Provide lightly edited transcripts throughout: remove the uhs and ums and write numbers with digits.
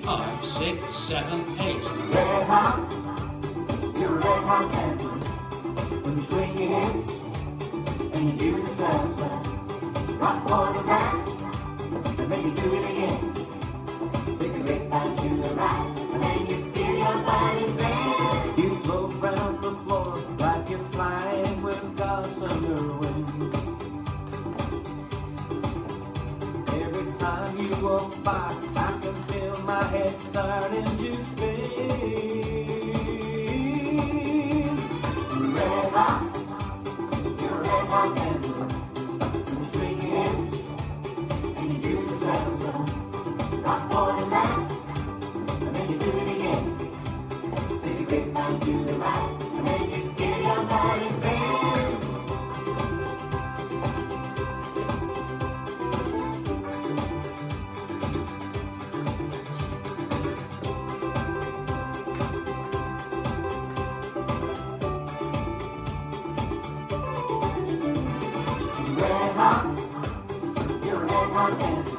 5, 6, 7, 8. Red hot, you're a red hot dancer. When you swing your hips and you do the salsa, rock forward and back, and then you do it again. Take a break back to the right, and then you feel your body bend. You blow around the floor like you're flying with God's thunder wind. Every time you walk by, I can feel my head starting to spin. Red hot, you're a red hot dancer. When you swing your hips and you do the salsa, rock forward and back, and then you do it again. Take a break down to the right, and then you feel your body bend. Red hot, you're a red hot dancer.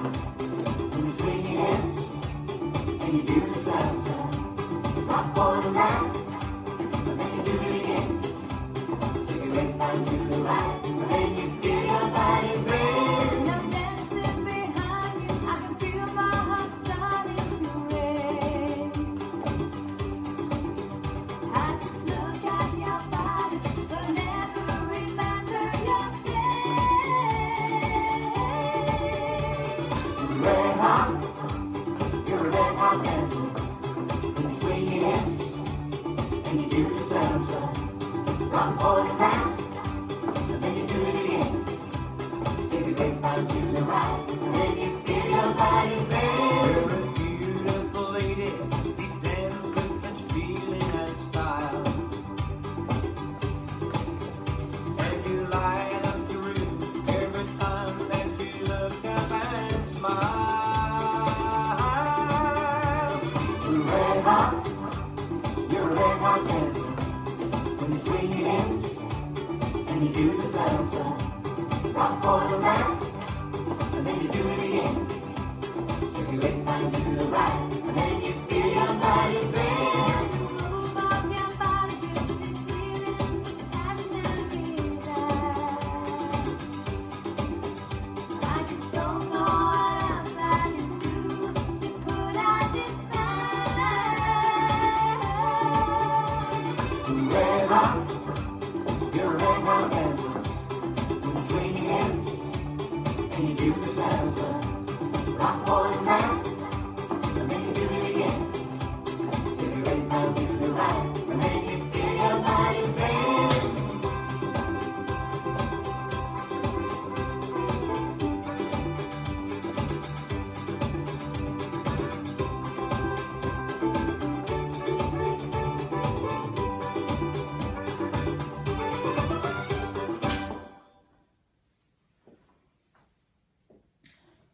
When you swing your hips and you do the salsa, rock forward and back, and then you do it again. Take a break down to the right, and then you feel your body bend. I'm dancing behind you, I can feel my heart starting to race. I just look at your body, but never remember your face. Red hot, you're a red hot dancer. When you swing your hips and you do the salsa, rock forward and back, and then you do it again. Take a break down to the right, and then you feel your body bend. You're a beautiful lady, you dance with such feeling and style. And you light up the room every time that you look up and smile. Red hot, you're a red hot dancer. When you swing your hips and you do the salsa, rock forward and back, and then you do it again. Take a break down to the right, and then you feel your body bend. Move up your body, just feeling the passion and desire. I just don't know what else I can do to put out this fire. Red hot, you're a red hot dancer. When you swing your hips and you do the salsa, rock forward and back, and then you do it again. Take a break down to the right, and then you feel your body bend.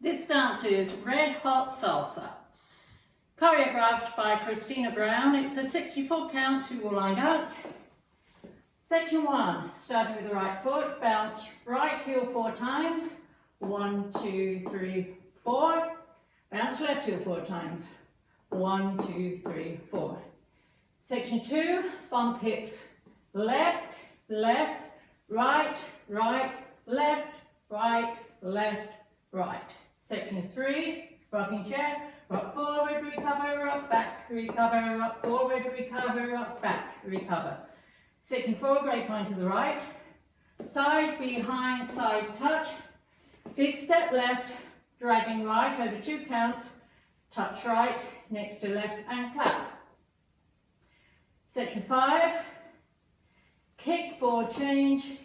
This dance is Red Hot Salsa, choreographed by Christina Brown. It's a 64 count, 2 wall-line dance. Section 1, starting with the right foot, bounce right heel 4 times. 1, 2, 3, 4. Bounce left heel 4 times. 1, 2, 3, 4. Section 2, bump hips left, left, right, right, left, right, left, right. Section 3, rocking chair, rock forward, recover, rock back, recover, rock forward, recover, rock back, recover. Section 4, grapevine to the right, side, behind, side touch, big step left, dragging right over 2 counts, touch right, next to left and clap. Section 5, kick, forward change,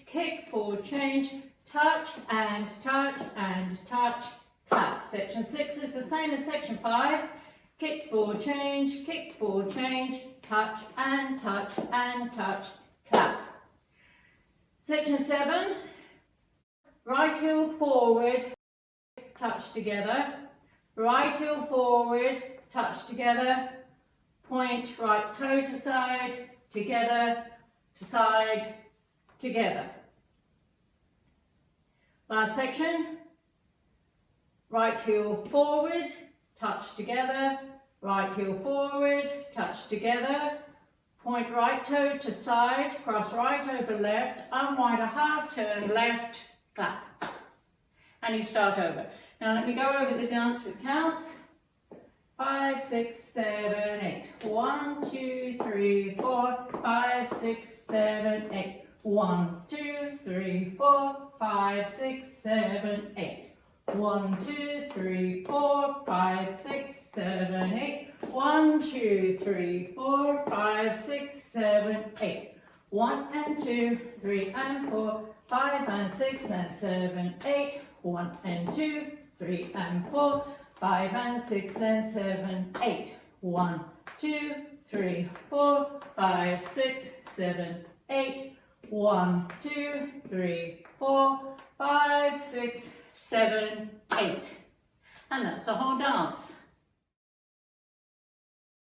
touch and touch and touch, clap. Section 6 is the same as section 5, kick, forward change, touch and touch and touch, clap. Section 7, right heel forward, touch together, right heel forward, touch together, point right toe to side, together, to side, together. Last section, right heel forward, touch together, Right heel forward, touch together, point right toe to side, cross right over left, unwind a half turn, left, clap. And you start over. Now let me go over the dance with counts. 5, 6, 7, 8. 1, 2, 3, 4, 5, 6, 7, 8. 1, 2, 3, 4, 5, 6, 7, 8. 1, 2, 3, 4, 5, 6, 7, 8. 1, 2, 3, 4, 5, 6, 7, 8. 1 and 2, 3 and 4, 5 and 6 and 7, 8. 1 and 2, 3 and 4, 5 and 6 and 7, 8. 1, 2, 3, 4, 5, 6, 7, 8. 1, 2, 3, 4, 5, 6, 7, 8. And that's the whole dance.